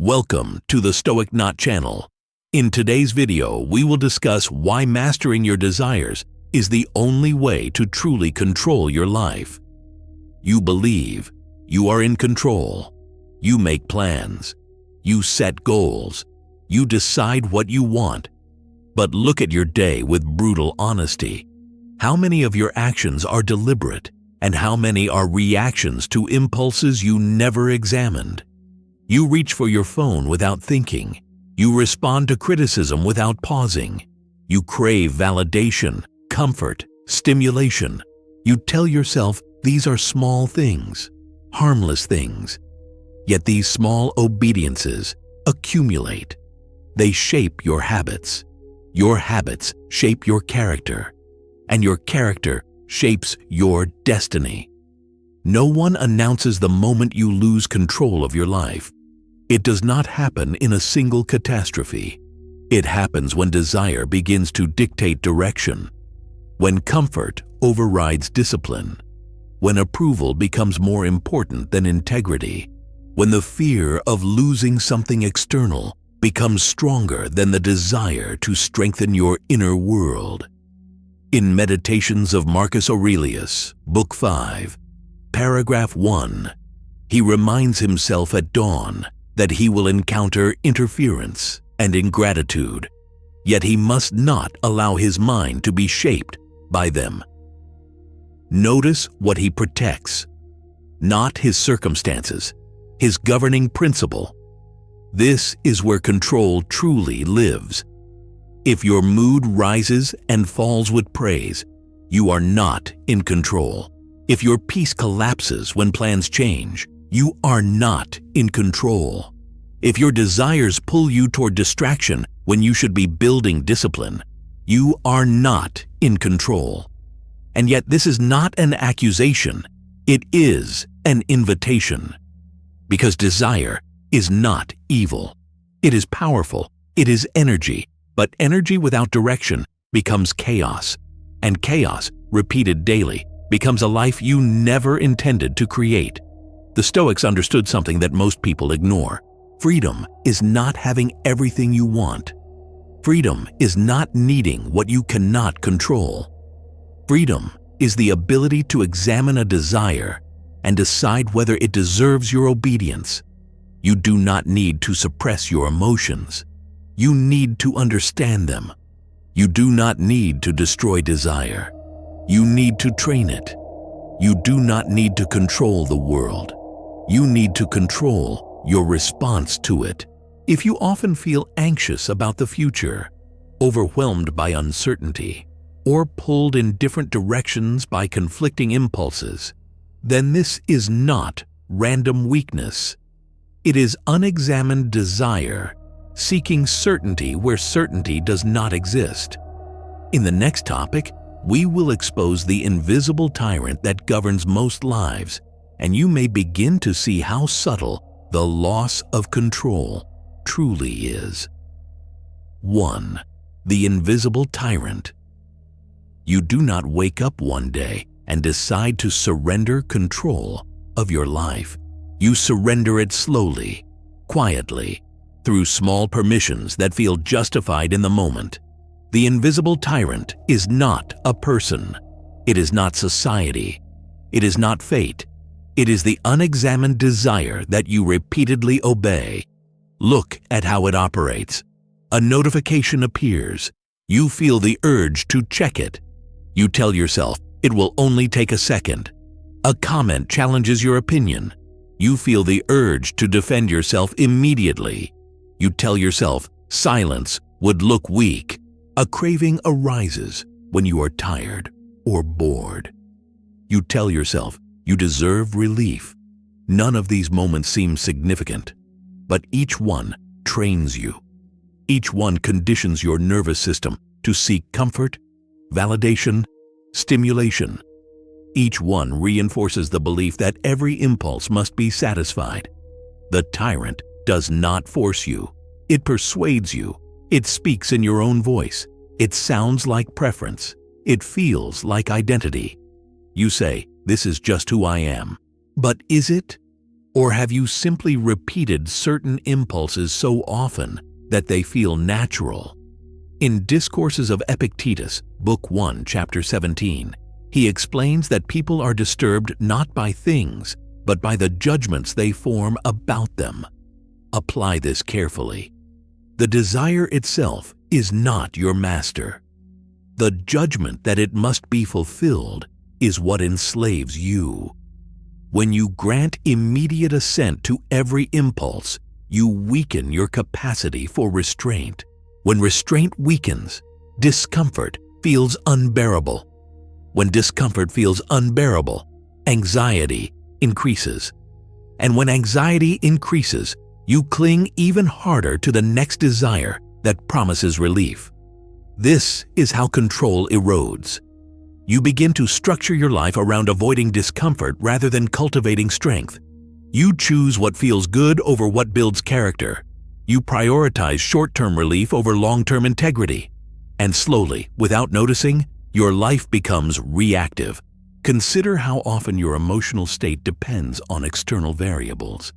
Welcome to the Stoic Knot channel. In today's video, we will discuss why mastering your desires is the only way to truly control your life. You believe you are in control. You make plans. You set goals. You decide what you want. But look at your day with brutal honesty. How many of your actions are deliberate, and how many are reactions to impulses you never examined? You reach for your phone without thinking. You respond to criticism without pausing. You crave validation, comfort, stimulation. You tell yourself these are small things, harmless things. Yet these small obediences accumulate. They shape your habits. Your habits shape your character, and your character shapes your destiny. No one announces the moment you lose control of your life. It does not happen in a single catastrophe. It happens when desire begins to dictate direction, when comfort overrides discipline, when approval becomes more important than integrity, when the fear of losing something external becomes stronger than the desire to strengthen your inner world. In Meditations of Marcus Aurelius, Book 5, Paragraph 1, he reminds himself at dawn that he will encounter interference and ingratitude, yet he must not allow his mind to be shaped by them. Notice what he protects, not his circumstances, his governing principle. This is where control truly lives. If your mood rises and falls with praise, you are not in control. If your peace collapses when plans change, you are not in control. If your desires pull you toward distraction when you should be building discipline, you are not in control. And yet this is not an accusation, it is an invitation. Because desire is not evil. It is powerful, it is energy, but energy without direction becomes chaos, and chaos, repeated daily, becomes a life you never intended to create. The Stoics understood something that most people ignore. Freedom is not having everything you want. Freedom is not needing what you cannot control. Freedom is the ability to examine a desire and decide whether it deserves your obedience. You do not need to suppress your emotions. You need to understand them. You do not need to destroy desire. You need to train it. You do not need to control the world. You need to control your response to it. If you often feel anxious about the future, overwhelmed by uncertainty, or pulled in different directions by conflicting impulses, then this is not random weakness. It is unexamined desire, seeking certainty where certainty does not exist. In the next topic, we will expose the invisible tyrant that governs most lives, and you may begin to see how subtle the loss of control truly is. 1. The invisible tyrant. You do not wake up one day and decide to surrender control of your life. You surrender it slowly, quietly, through small permissions that feel justified in the moment. The invisible tyrant is not a person. It is not society. It is not fate. It is the unexamined desire that you repeatedly obey. Look at how it operates. A notification appears. You feel the urge to check it. You tell yourself it will only take a second. A comment challenges your opinion. You feel the urge to defend yourself immediately. You tell yourself silence would look weak. A craving arises when you are tired or bored. You tell yourself you deserve relief. None of these moments seem significant, but each one trains you. Each one conditions your nervous system to seek comfort, validation, stimulation. Each one reinforces the belief that every impulse must be satisfied. The tyrant does not force you. It persuades you. It speaks in your own voice. It sounds like preference. It feels like identity. You say, "This is just who I am." But is it? Or have you simply repeated certain impulses so often that they feel natural? In Discourses of Epictetus, Book 1, Chapter 17, he explains that people are disturbed not by things, but by the judgments they form about them. Apply this carefully. The desire itself is not your master. The judgment that it must be fulfilled is what enslaves you. When you grant immediate assent to every impulse, you weaken your capacity for restraint. When restraint weakens, discomfort feels unbearable. When discomfort feels unbearable, anxiety increases. And when anxiety increases, you cling even harder to the next desire that promises relief. This is how control erodes. You begin to structure your life around avoiding discomfort rather than cultivating strength. You choose what feels good over what builds character. You prioritize short-term relief over long-term integrity. And slowly, without noticing, your life becomes reactive. Consider how often your emotional state depends on external variables.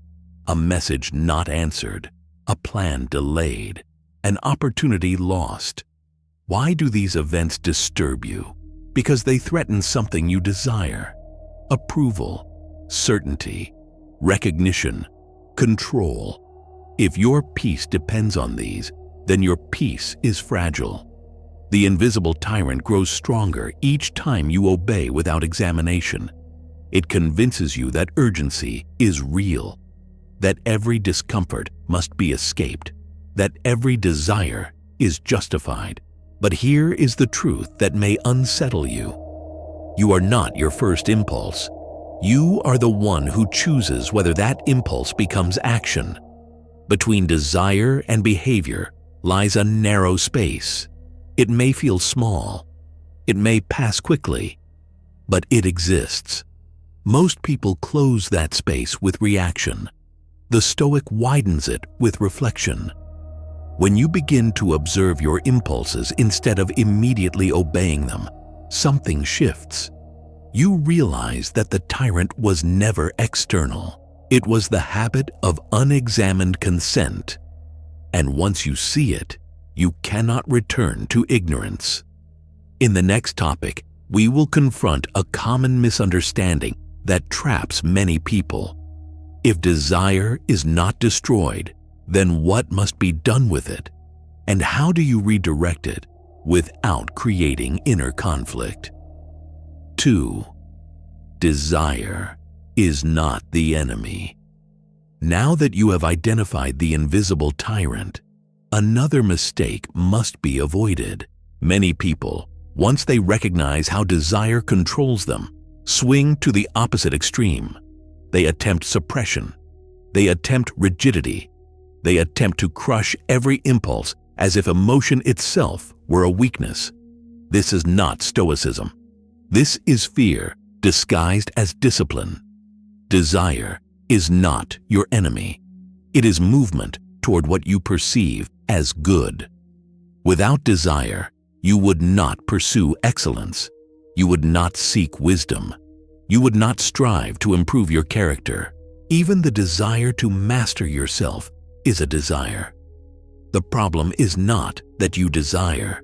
A message not answered, a plan delayed, an opportunity lost. Why do these events disturb you? Because they threaten something you desire: approval, certainty, recognition, control. If your peace depends on these, then your peace is fragile. The invisible tyrant grows stronger each time you obey without examination. It convinces you that urgency is real, that every discomfort must be escaped, that every desire is justified. But here is the truth that may unsettle you. You are not your first impulse. You are the one who chooses whether that impulse becomes action. Between desire and behavior lies a narrow space. It may feel small. It may pass quickly. But it exists. Most people close that space with reaction. The Stoic widens it with reflection. When you begin to observe your impulses instead of immediately obeying them, something shifts. You realize that the tyrant was never external. It was the habit of unexamined consent. And once you see it, you cannot return to ignorance. In the next topic, we will confront a common misunderstanding that traps many people. If desire is not destroyed, then what must be done with it? And how do you redirect it without creating inner conflict? 2. Desire is not the enemy. Now that you have identified the invisible tyrant, another mistake must be avoided. Many people, once they recognize how desire controls them, swing to the opposite extreme. They attempt suppression. They attempt rigidity. They attempt to crush every impulse as if emotion itself were a weakness. This is not Stoicism. This is fear disguised as discipline. Desire is not your enemy. It is movement toward what you perceive as good. Without desire, you would not pursue excellence. You would not seek wisdom. You would not strive to improve your character. Even the desire to master yourself is a desire. The problem is not that you desire.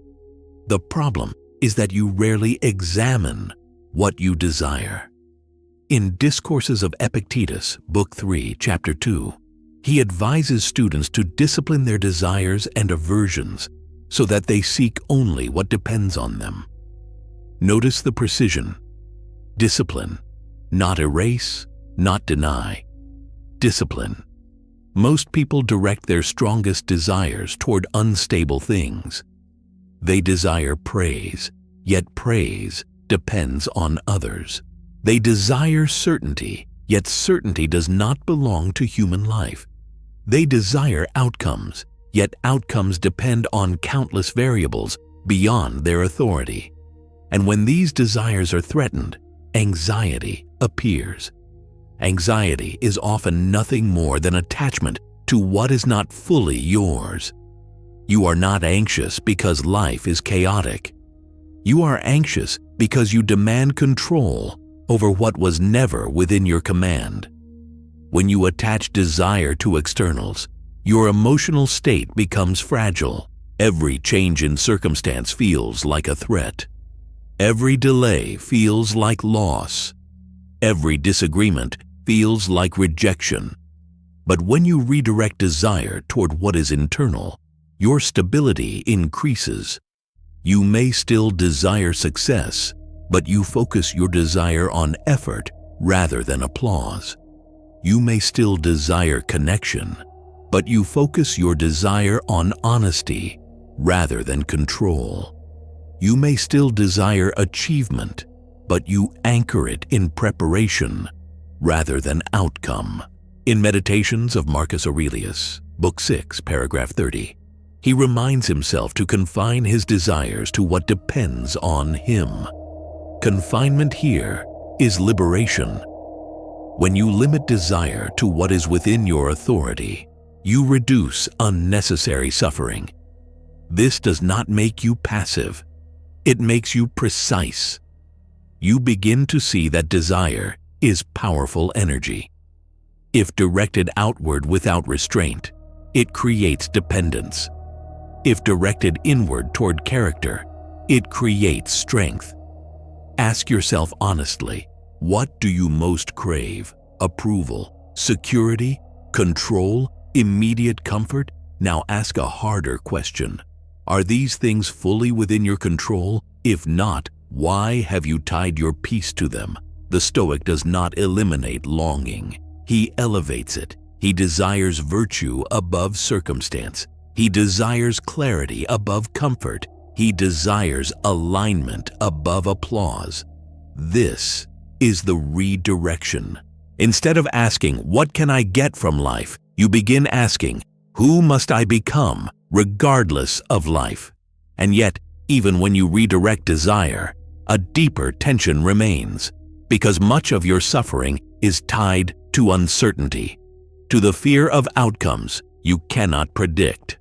The problem is that you rarely examine what you desire. In Discourses of Epictetus, Book 3, Chapter 2, he advises students to discipline their desires and aversions so that they seek only what depends on them. Notice the precision. Discipline, not erase, not deny. Discipline. Most people direct their strongest desires toward unstable things. They desire praise, yet praise depends on others. They desire certainty, yet certainty does not belong to human life. They desire outcomes, yet outcomes depend on countless variables beyond their authority. And when these desires are threatened, anxiety appears. Anxiety is often nothing more than attachment to what is not fully yours. You are not anxious because life is chaotic. You are anxious because you demand control over what was never within your command. When you attach desire to externals, your emotional state becomes fragile. Every change in circumstance feels like a threat. Every delay feels like loss. Every disagreement feels like rejection. But when you redirect desire toward what is internal, your stability increases. You may still desire success, but you focus your desire on effort rather than applause. You may still desire connection, but you focus your desire on honesty rather than control. You may still desire achievement, but you anchor it in preparation rather than outcome. In Meditations of Marcus Aurelius, Book 6, paragraph 30, he reminds himself to confine his desires to what depends on him. Confinement here is liberation. When you limit desire to what is within your authority, you reduce unnecessary suffering. This does not make you passive. It makes you precise. You begin to see that desire is powerful energy. If directed outward without restraint, it creates dependence. If directed inward toward character, it creates strength. Ask yourself honestly, what do you most crave? Approval, security, control, immediate comfort? Now ask a harder question. Are these things fully within your control? If not, why have you tied your peace to them? The Stoic does not eliminate longing. He elevates it. He desires virtue above circumstance. He desires clarity above comfort. He desires alignment above applause. This is the redirection. Instead of asking, what can I get from life? You begin asking, who must I become regardless of life? And yet, even when you redirect desire, a deeper tension remains, because much of your suffering is tied to uncertainty, to the fear of outcomes you cannot predict.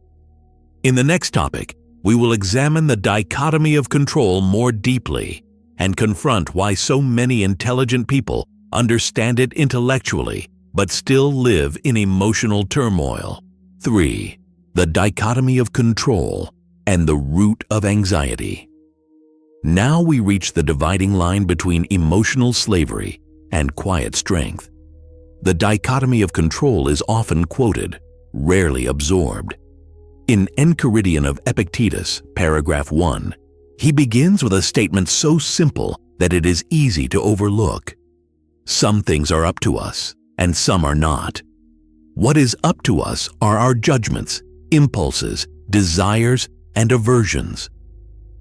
In the next topic, we will examine the dichotomy of control more deeply and confront why so many intelligent people understand it intellectually but still live in emotional turmoil. 3. The dichotomy of control and the root of anxiety. Now we reach the dividing line between emotional slavery and quiet strength. The dichotomy of control is often quoted, rarely absorbed. In Enchiridion of Epictetus, paragraph 1, he begins with a statement so simple that it is easy to overlook. Some things are up to us, and some are not. What is up to us are our judgments, impulses, desires, and aversions.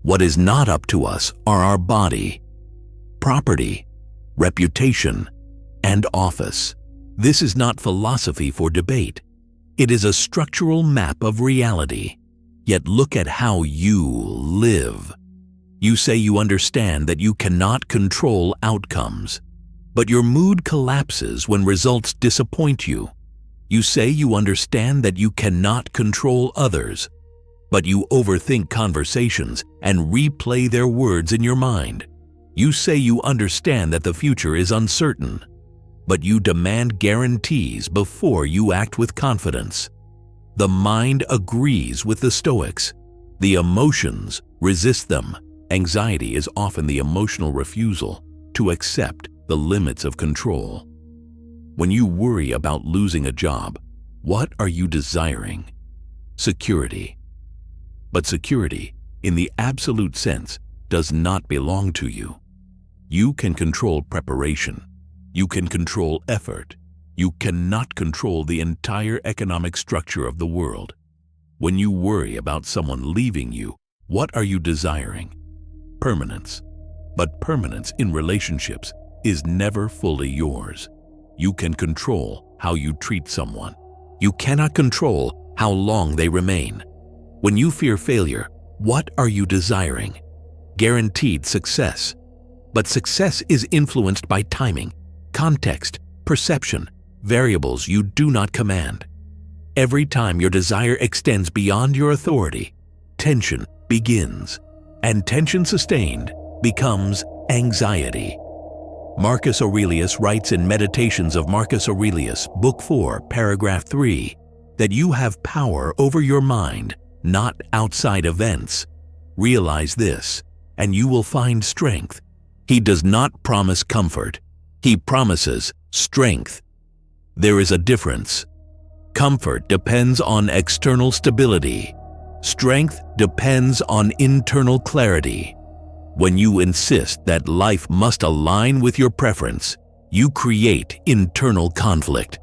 What is not up to us are our body, property, reputation, and office. This is not philosophy for debate. It is a structural map of reality. Yet look at how you live. You say you understand that you cannot control outcomes, but your mood collapses when results disappoint you. You say you understand that you cannot control others, but you overthink conversations and replay their words in your mind. You say you understand that the future is uncertain, but you demand guarantees before you act with confidence. The mind agrees with the Stoics. The emotions resist them. Anxiety is often the emotional refusal to accept the limits of control. When you worry about losing a job, what are you desiring? Security. But security, in the absolute sense, does not belong to you. You can control preparation. You can control effort. You cannot control the entire economic structure of the world. When you worry about someone leaving you, what are you desiring? Permanence. But permanence in relationships is never fully yours. You can control how you treat someone. You cannot control how long they remain. When you fear failure, what are you desiring? Guaranteed success. But success is influenced by timing, context, perception, variables you do not command. Every time your desire extends beyond your authority, tension begins, and tension sustained becomes anxiety. Marcus Aurelius writes in Meditations of Marcus Aurelius, Book 4, Paragraph 3, that you have power over your mind, not outside events. Realize this, and you will find strength. He does not promise comfort. He promises strength. There is a difference. Comfort depends on external stability. Strength depends on internal clarity. When you insist that life must align with your preference, you create internal conflict.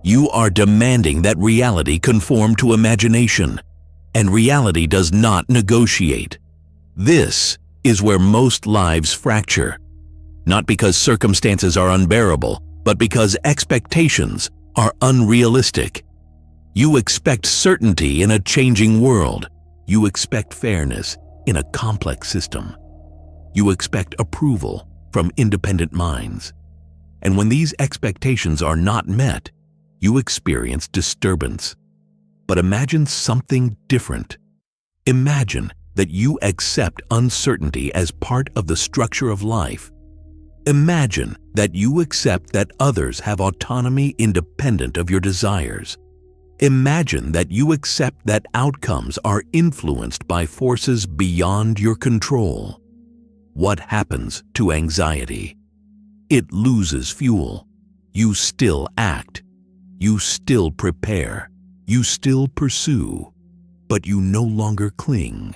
You are demanding that reality conform to imagination, and reality does not negotiate. This is where most lives fracture, not because circumstances are unbearable, but because expectations are unrealistic. You expect certainty in a changing world. You expect fairness in a complex system. You expect approval from independent minds. And when these expectations are not met, you experience disturbance. But imagine something different. Imagine that you accept uncertainty as part of the structure of life. Imagine that you accept that others have autonomy independent of your desires. Imagine that you accept that outcomes are influenced by forces beyond your control. What happens to anxiety? It loses fuel. You still act. You still prepare. You still pursue. But you no longer cling.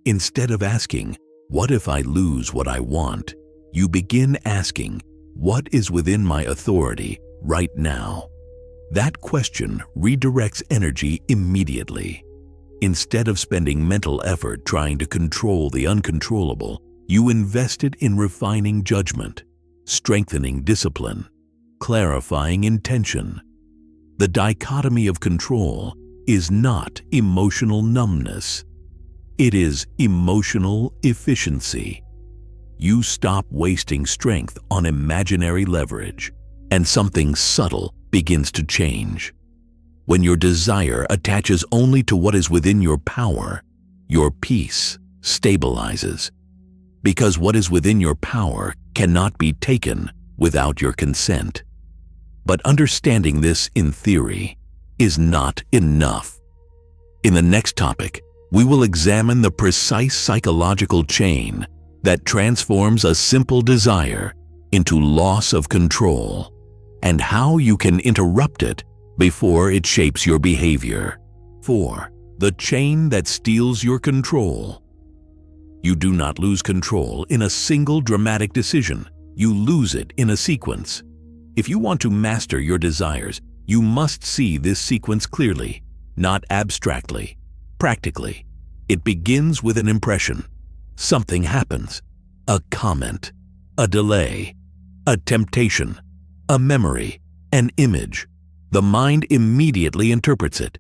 Instead of asking, "What if I lose what I want?" you begin asking, "What is within my authority right now?" That question redirects energy immediately. Instead of spending mental effort trying to control the uncontrollable, you invested in refining judgment, strengthening discipline, clarifying intention. The dichotomy of control is not emotional numbness. It is emotional efficiency. You stop wasting strength on imaginary leverage, and something subtle begins to change. When your desire attaches only to what is within your power, your peace stabilizes. Because what is within your power cannot be taken without your consent. But understanding this in theory is not enough. In the next topic, we will examine the precise psychological chain that transforms a simple desire into loss of control, and how you can interrupt it before it shapes your behavior. 4. The chain that steals your control. You do not lose control in a single dramatic decision. You lose it in a sequence. If you want to master your desires, you must see this sequence clearly, not abstractly, practically. It begins with an impression. Something happens. A comment, a delay, a temptation, a memory, an image. The mind immediately interprets it.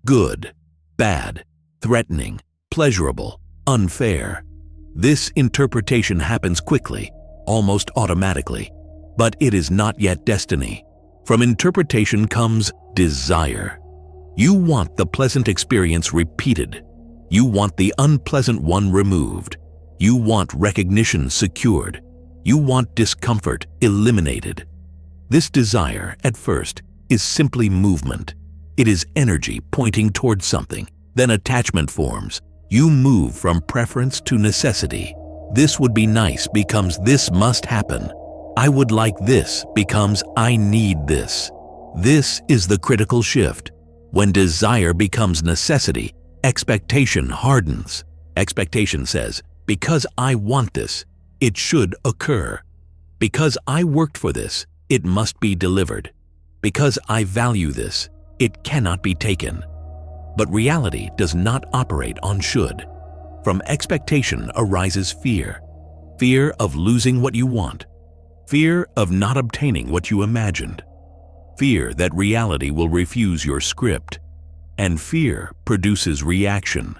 Good, bad, threatening, pleasurable, unfair. This interpretation happens quickly, almost automatically, but it is not yet destiny. From interpretation comes desire. You want the pleasant experience repeated. You want the unpleasant one removed. You want recognition secured. You want discomfort eliminated. This desire, at first, is simply movement. It is energy pointing towards something. Then attachment forms. You move from preference to necessity. This would be nice becomes this must happen. I would like this becomes I need this. This is the critical shift. When desire becomes necessity, expectation hardens. Expectation says, because I want this, it should occur. Because I worked for this, it must be delivered. Because I value this, it cannot be taken. But reality does not operate on should. From expectation arises fear. Fear of losing what you want. Fear of not obtaining what you imagined. Fear that reality will refuse your script. And fear produces reaction.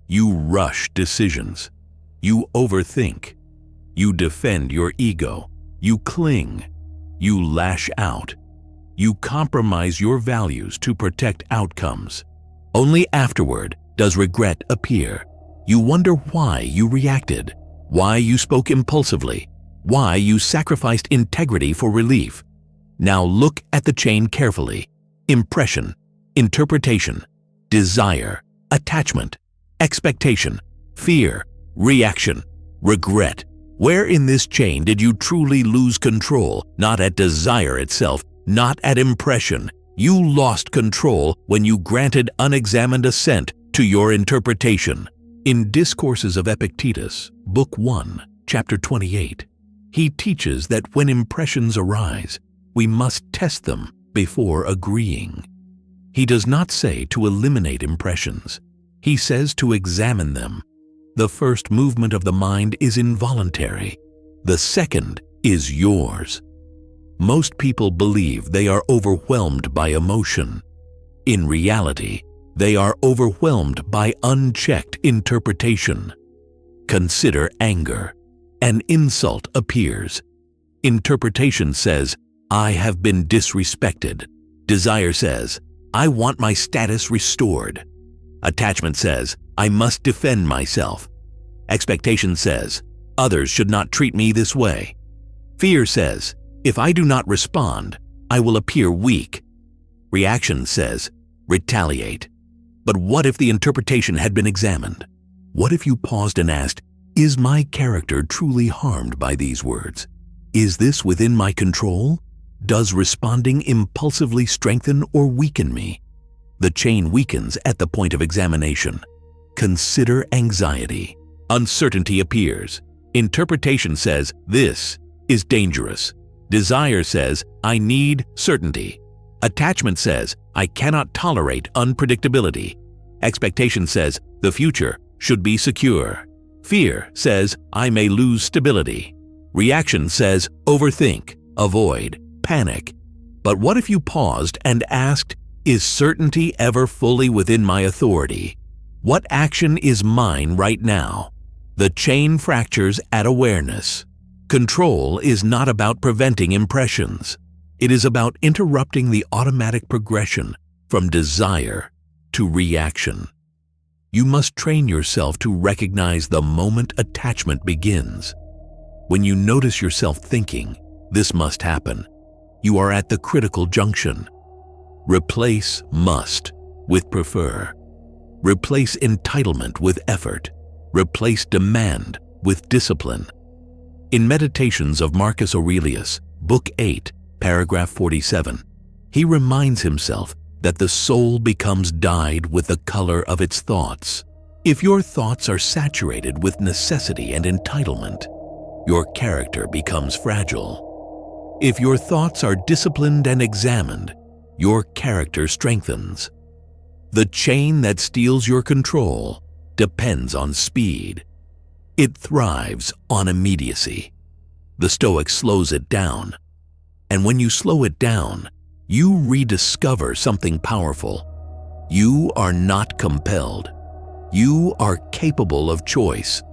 You rush decisions. You overthink. You defend your ego. You cling. You lash out. You compromise your values to protect outcomes. Only afterward does regret appear. You wonder why you reacted, why you spoke impulsively, why you sacrificed integrity for relief. Now look at the chain carefully. Impression, interpretation, desire, attachment, expectation, fear, reaction, regret. Where in this chain did you truly lose control? Not at desire itself, not at impression. You lost control when you granted unexamined assent to your interpretation. In Discourses of Epictetus, Book 1, Chapter 28, he teaches that when impressions arise, we must test them before agreeing. He does not say to eliminate impressions. He says to examine them. The first movement of the mind is involuntary. The second is yours. Most people believe they are overwhelmed by emotion. In reality, they are overwhelmed by unchecked interpretation. Consider anger. An insult appears. Interpretation says, I have been disrespected. Desire says, I want my status restored. Attachment says, I must defend myself. Expectation says, others should not treat me this way. Fear says, if I do not respond, I will appear weak. Reaction says, retaliate. But what if the interpretation had been examined? What if you paused and asked, is my character truly harmed by these words? Is this within my control? Does responding impulsively strengthen or weaken me? The chain weakens at the point of examination. Consider anxiety. Uncertainty appears. Interpretation says, this is dangerous. Desire says, I need certainty. Attachment says, I cannot tolerate unpredictability. Expectation says, the future should be secure. Fear says, I may lose stability. Reaction says, overthink, avoid, panic. But what if you paused and asked, is certainty ever fully within my authority? What action is mine right now? The chain fractures at awareness. Control is not about preventing impressions. It is about interrupting the automatic progression from desire to reaction. You must train yourself to recognize the moment attachment begins. When you notice yourself thinking, this must happen, you are at the critical junction. Replace must with prefer. Replace entitlement with effort. Replace demand with discipline. In Meditations of Marcus Aurelius, Book 8, Paragraph 47, he reminds himself that the soul becomes dyed with the color of its thoughts. If your thoughts are saturated with necessity and entitlement, your character becomes fragile. If your thoughts are disciplined and examined, your character strengthens. The chain that steals your control depends on speed. It thrives on immediacy. The Stoic slows it down. And when you slow it down, you rediscover something powerful. You are not compelled. You are capable of choice.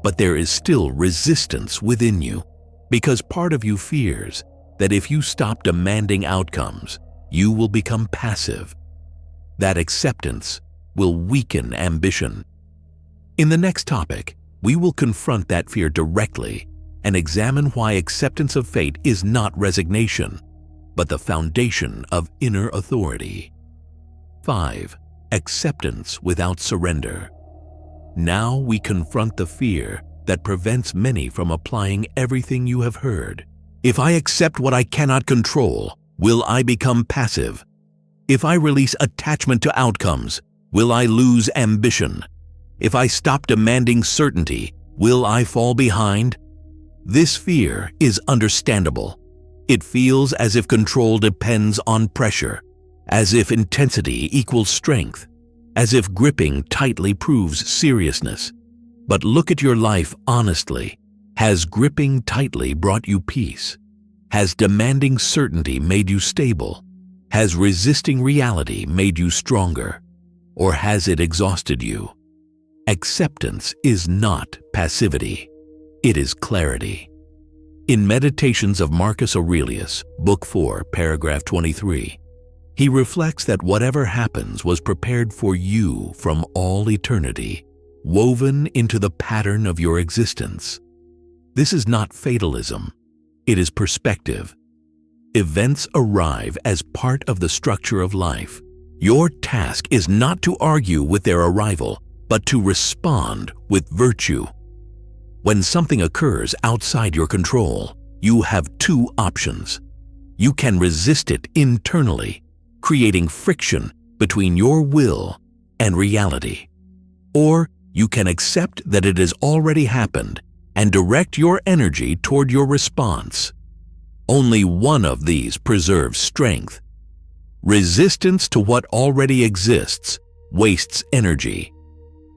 But there is still resistance within you, because part of you fears that if you stop demanding outcomes, you will become passive. That acceptance will weaken ambition. In the next topic, we will confront that fear directly and examine why acceptance of fate is not resignation, but the foundation of inner authority. 5. Acceptance without surrender. Now we confront the fear that prevents many from applying everything you have heard. If I accept what I cannot control, will I become passive? If I release attachment to outcomes, will I lose ambition? If I stop demanding certainty, will I fall behind? This fear is understandable. It feels as if control depends on pressure, as if intensity equals strength, as if gripping tightly proves seriousness. But look at your life honestly. Has gripping tightly brought you peace? Has demanding certainty made you stable? Has resisting reality made you stronger? Or has it exhausted you? Acceptance is not passivity. It is clarity. In Meditations of Marcus Aurelius, Book 4, Paragraph 23, he reflects that whatever happens was prepared for you from all eternity, woven into the pattern of your existence. This is not fatalism. It is perspective. Events arrive as part of the structure of life. Your task is not to argue with their arrival, but to respond with virtue. When something occurs outside your control, you have two options. You can resist it internally, creating friction between your will and reality. Or you can accept that it has already happened and direct your energy toward your response. Only one of these preserves strength. Resistance to what already exists wastes energy.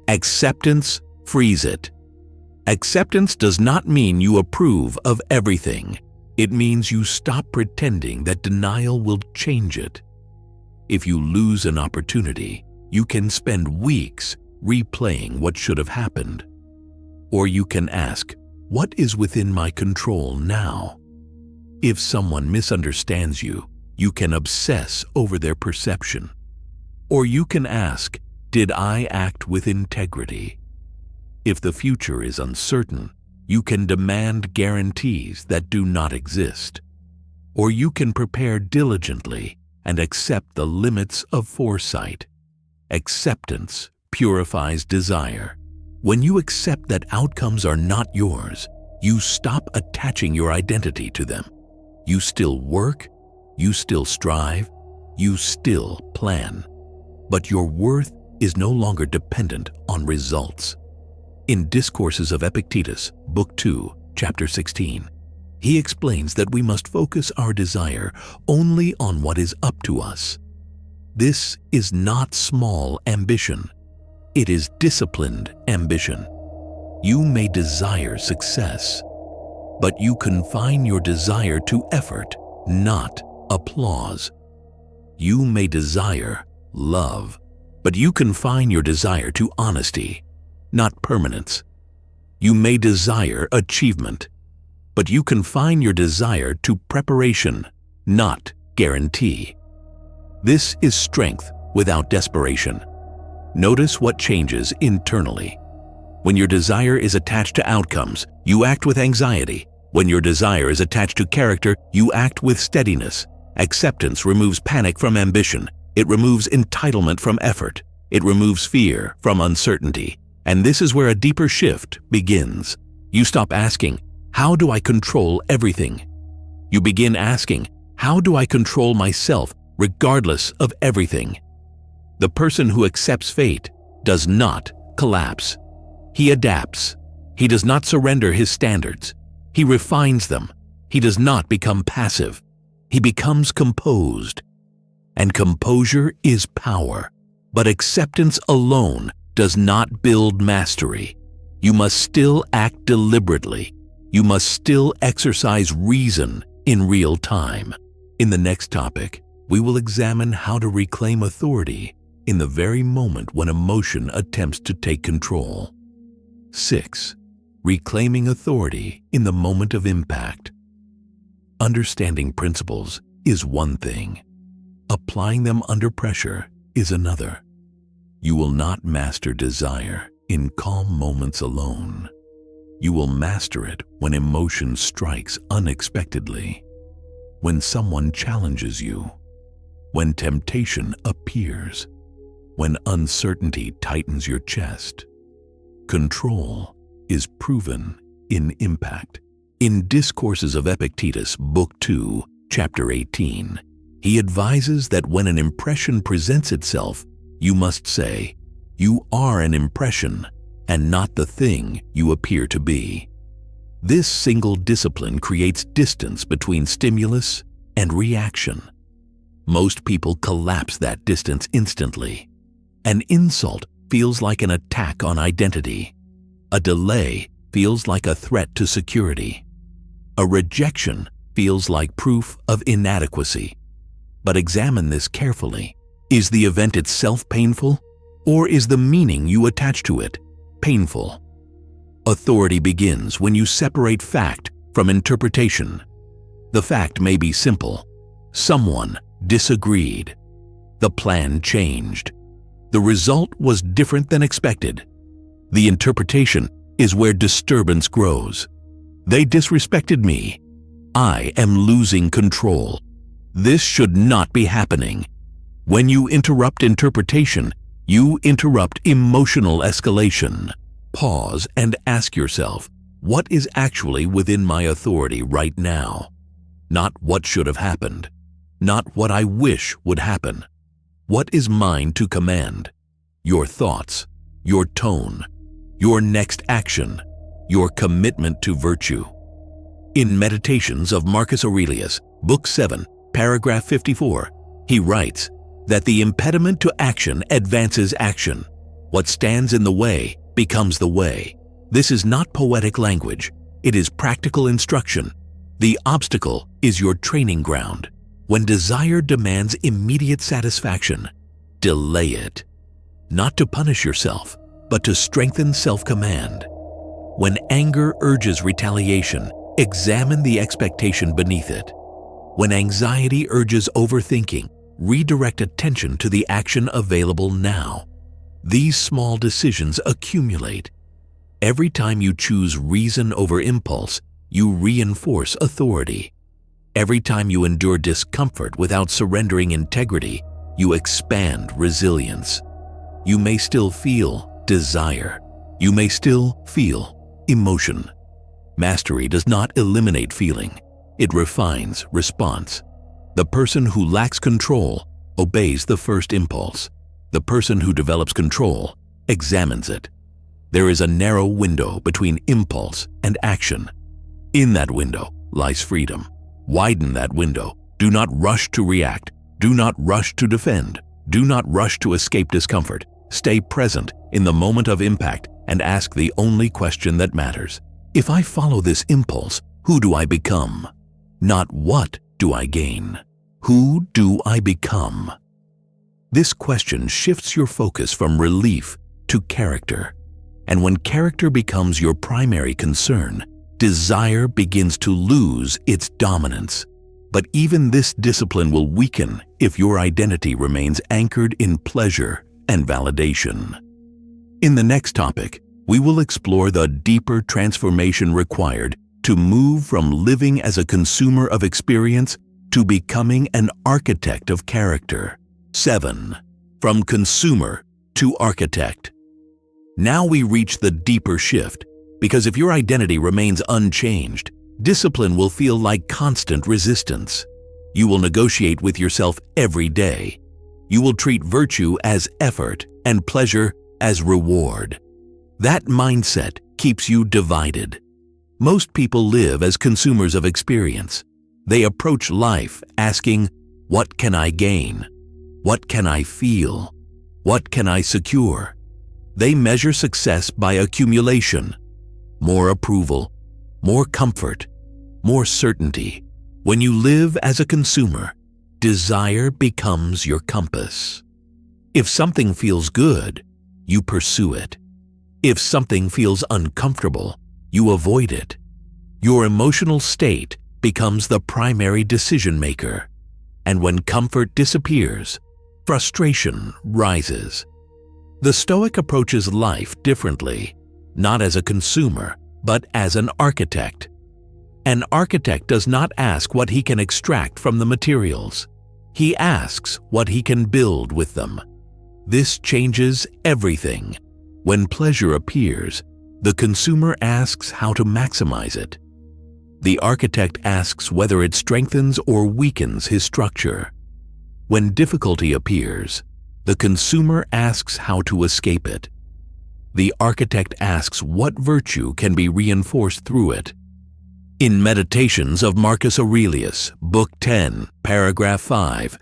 Acceptance frees it. Acceptance does not mean you approve of everything. It means you stop pretending that denial will change it. If you lose an opportunity, you can spend weeks replaying what should have happened. Or you can ask, what is within my control now? If someone misunderstands you, you can obsess over their perception. Or you can ask, did I act with integrity? If the future is uncertain, you can demand guarantees that do not exist. Or you can prepare diligently and accept the limits of foresight. Acceptance purifies desire. When you accept that outcomes are not yours, you stop attaching your identity to them. You still work, you still strive, you still plan. But your worth is no longer dependent on results. In Discourses of Epictetus, Book 2, Chapter 16, he explains that we must focus our desire only on what is up to us. This is not small ambition. It is disciplined ambition. You may desire success, but you confine your desire to effort, not applause. You may desire love, but you confine your desire to honesty, not permanence. You may desire achievement, but you confine your desire to preparation, not guarantee. This is strength without desperation. Notice what changes internally. When your desire is attached to outcomes, you act with anxiety. When your desire is attached to character, you act with steadiness. Acceptance removes panic from ambition. It removes entitlement from effort. It removes fear from uncertainty. And this is where a deeper shift begins. You stop asking, how do I control everything? You begin asking, how do I control myself regardless of everything? The person who accepts fate does not collapse. He adapts. He does not surrender his standards. He refines them. He does not become passive. He becomes composed. And composure is power. But acceptance alone does not build mastery. You must still act deliberately. You must still exercise reason in real time. In the next topic, we will examine how to reclaim authority in the very moment when emotion attempts to take control. 6. Reclaiming authority in the moment of impact. Understanding principles is one thing. Applying them under pressure is another. You will not master desire in calm moments alone. You will master it when emotion strikes unexpectedly, when someone challenges you, when temptation appears, when uncertainty tightens your chest. Control is proven in impact. In Discourses of Epictetus, Book 2, Chapter 18, he advises that when an impression presents itself, you must say, "You are an impression, and not the thing you appear to be." This single discipline creates distance between stimulus and reaction. Most people collapse that distance instantly. An insult feels like an attack on identity. A delay feels like a threat to security. A rejection feels like proof of inadequacy. But examine this carefully. Is the event itself painful, or is the meaning you attach to it painful? Authority begins when you separate fact from interpretation. The fact may be simple. Someone disagreed. The plan changed. The result was different than expected. The interpretation is where disturbance grows. They disrespected me. I am losing control. This should not be happening. When you interrupt interpretation, you interrupt emotional escalation. Pause and ask yourself, what is actually within my authority right now? Not what should have happened. Not what I wish would happen. What is mine to command? Your thoughts, your tone, your next action, your commitment to virtue. In Meditations of Marcus Aurelius, Book 7, paragraph 54, he writes that the impediment to action advances action. What stands in the way becomes the way. This is not poetic language. It is practical instruction. The obstacle is your training ground. When desire demands immediate satisfaction, delay it. Not to punish yourself, but to strengthen self-command. When anger urges retaliation, examine the expectation beneath it. When anxiety urges overthinking, redirect attention to the action available now. These small decisions accumulate. Every time you choose reason over impulse, you reinforce authority. Every time you endure discomfort without surrendering integrity, you expand resilience. You may still feel desire. You may still feel emotion. Mastery does not eliminate feeling. It refines response. The person who lacks control obeys the first impulse. The person who develops control examines it. There is a narrow window between impulse and action. In that window lies freedom. Widen that window. Do not rush to react. Do not rush to defend. Do not rush to escape discomfort. Stay present in the moment of impact and ask the only question that matters. If I follow this impulse, who do I become? Not what do I gain? Who do I become? This question shifts your focus from relief to character. And when character becomes your primary concern, desire begins to lose its dominance. But even this discipline will weaken if your identity remains anchored in pleasure and validation. In the next topic, we will explore the deeper transformation required to move from living as a consumer of experience to becoming an architect of character. 7. From consumer to architect. Now we reach the deeper shift, because if your identity remains unchanged, discipline will feel like constant resistance. You will negotiate with yourself every day. You will treat virtue as effort and pleasure as reward. That mindset keeps you divided. Most people live as consumers of experience. They approach life asking, what can I gain? What can I feel? What can I secure? They measure success by accumulation. More approval, more comfort, more certainty. When you live as a consumer, desire becomes your compass. If something feels good, you pursue it. If something feels uncomfortable, you avoid it. Your emotional state becomes the primary decision maker. And when comfort disappears, frustration rises. The Stoic approaches life differently, not as a consumer, but as an architect. An architect does not ask what he can extract from the materials. He asks what he can build with them. This changes everything. When pleasure appears, the consumer asks how to maximize it. The architect asks whether it strengthens or weakens his structure. When difficulty appears, the consumer asks how to escape it. The architect asks what virtue can be reinforced through it. In Meditations of Marcus Aurelius, Book 10, paragraph 5,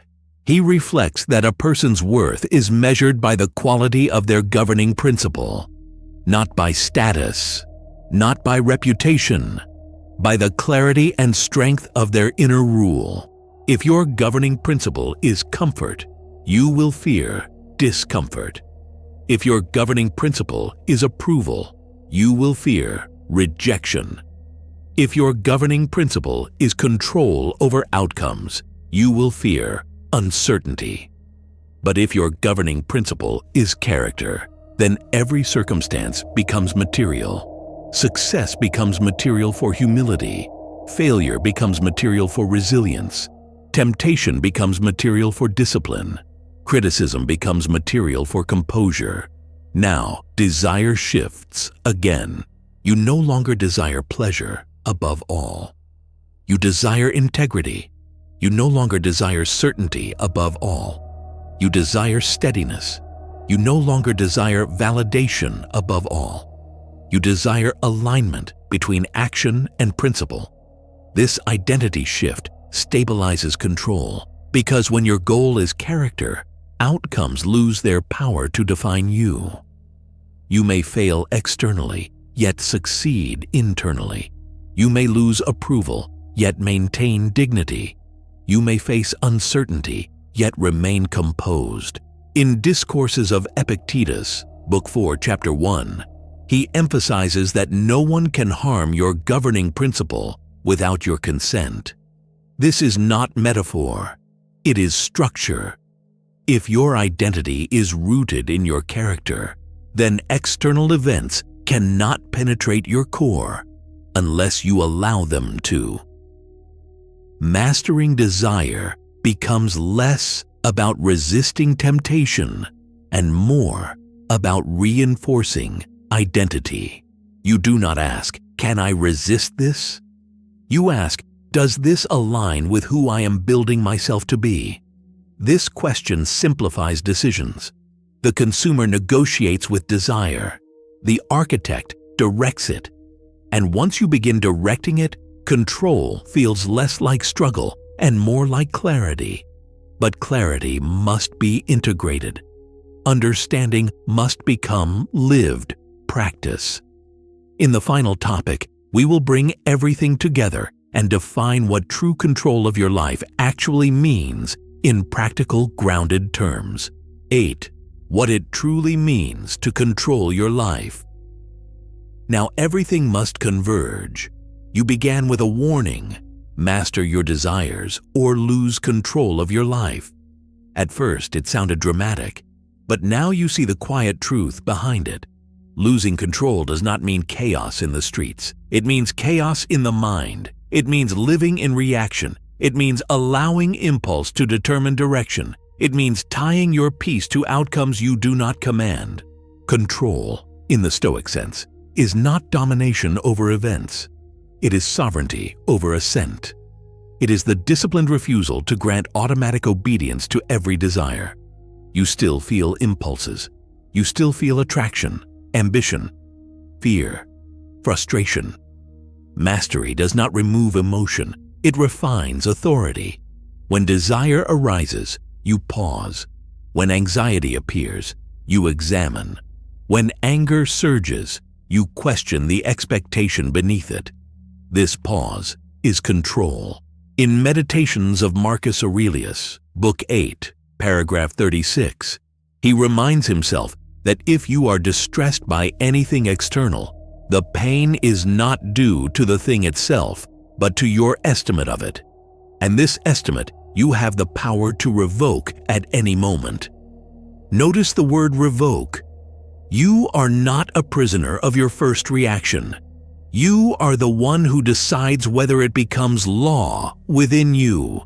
he reflects that a person's worth is measured by the quality of their governing principle, not by status, not by reputation, by the clarity and strength of their inner rule. If your governing principle is comfort, you will fear discomfort. If your governing principle is approval, you will fear rejection. If your governing principle is control over outcomes, you will fear uncertainty. But if your governing principle is character, then every circumstance becomes material. Success becomes material for humility. Failure becomes material for resilience. Temptation becomes material for discipline. Criticism becomes material for composure. Now, desire shifts again. You no longer desire pleasure above all. You desire integrity. You no longer desire certainty above all. You desire steadiness. You no longer desire validation above all. You desire alignment between action and principle. This identity shift stabilizes control, because when your goal is character, outcomes lose their power to define you. You may fail externally, yet succeed internally. You may lose approval, yet maintain dignity. You may face uncertainty, yet remain composed. In Discourses of Epictetus, Book 4, Chapter 1, he emphasizes that no one can harm your governing principle without your consent. This is not metaphor, it is structure. If your identity is rooted in your character, then external events cannot penetrate your core unless you allow them to. Mastering desire becomes less about resisting temptation and more about reinforcing identity. You do not ask, "Can I resist this?" You ask, "Does this align with who I am building myself to be?" This question simplifies decisions. The consumer negotiates with desire. The architect directs it. And once you begin directing it, control feels less like struggle and more like clarity. But clarity must be integrated. Understanding must become lived practice. In the final topic, we will bring everything together and define what true control of your life actually means in practical, grounded terms. 8. What it truly means to control your life. Now everything must converge. You began with a warning: master your desires or lose control of your life. At first, it sounded dramatic, but now you see the quiet truth behind it. Losing control does not mean chaos in the streets. It means chaos in the mind. It means living in reaction. It means allowing impulse to determine direction. It means tying your peace to outcomes you do not command. Control, in the Stoic sense, is not domination over events. It is sovereignty over assent. It is the disciplined refusal to grant automatic obedience to every desire. You still feel impulses. You still feel attraction, ambition, fear, frustration. Mastery does not remove emotion. It refines authority. When desire arises, you pause. When anxiety appears, you examine. When anger surges, you question the expectation beneath it. This pause is control. In Meditations of Marcus Aurelius, Book 8, Paragraph 36, he reminds himself that if you are distressed by anything external, the pain is not due to the thing itself, but to your estimate of it. And this estimate you have the power to revoke at any moment. Notice the word revoke. You are not a prisoner of your first reaction. You are the one who decides whether it becomes law within you.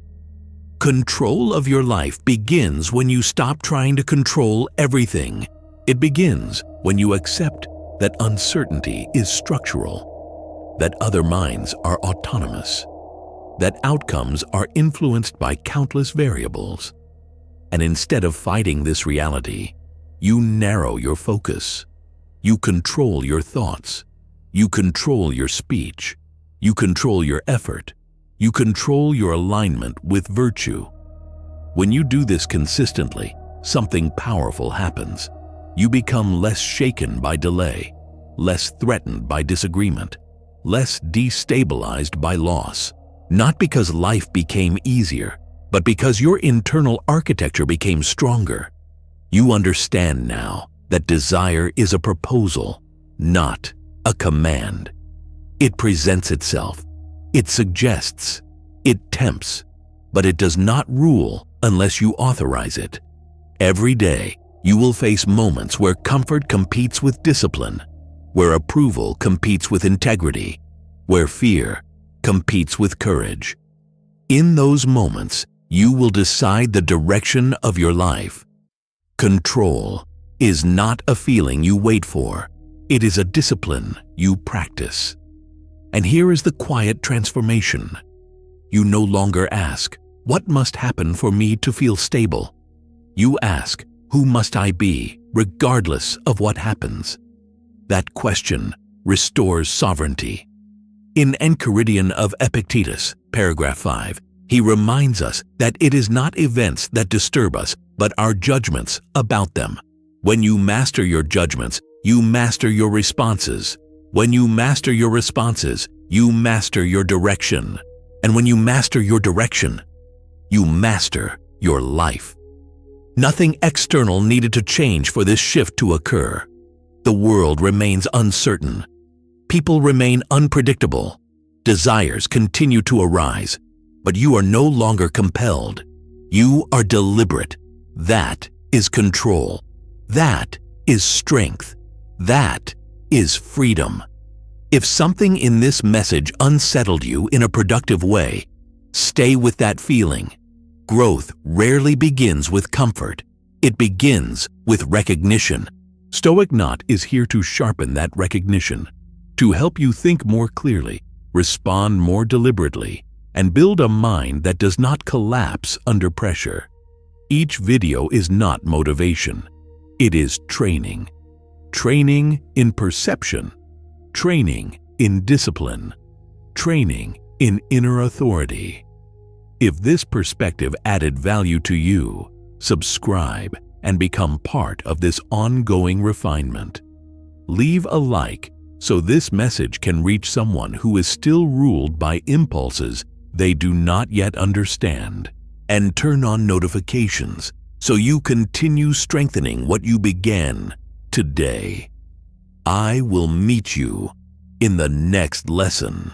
Control of your life begins when you stop trying to control everything. It begins when you accept that uncertainty is structural, that other minds are autonomous, that outcomes are influenced by countless variables. And instead of fighting this reality, you narrow your focus. You control your thoughts. You control your speech. You control your effort. You control your alignment with virtue. When you do this consistently, something powerful happens. You become less shaken by delay, less threatened by disagreement, less destabilized by loss. Not because life became easier, but because your internal architecture became stronger. You understand now that desire is a proposal, not a command. It presents itself, it suggests, it tempts, but it does not rule unless you authorize it. Every day, you will face moments where comfort competes with discipline, where approval competes with integrity, where fear competes with courage. In those moments, you will decide the direction of your life. Control is not a feeling you wait for. It is a discipline you practice. And here is the quiet transformation. You no longer ask, "What must happen for me to feel stable?" You ask, "Who must I be, regardless of what happens?" That question restores sovereignty. In Enchiridion of Epictetus, paragraph 5, he reminds us that it is not events that disturb us, but our judgments about them. When you master your judgments, you master your responses. When you master your responses, you master your direction. And when you master your direction, you master your life. Nothing external needed to change for this shift to occur. The world remains uncertain. People remain unpredictable. Desires continue to arise, but you are no longer compelled. You are deliberate. That is control. That is strength. That is freedom. If something in this message unsettled you in a productive way, stay with that feeling. Growth rarely begins with comfort. It begins with recognition. Stoic Knot is here to sharpen that recognition, to help you think more clearly, respond more deliberately, and build a mind that does not collapse under pressure. Each video is not motivation. It is training. Training in perception. Training in discipline. Training in inner authority. If this perspective added value to you, subscribe and become part of this ongoing refinement. Leave a like so this message can reach someone who is still ruled by impulses they do not yet understand. And turn on notifications so you continue strengthening what you began today. I will meet you in the next lesson.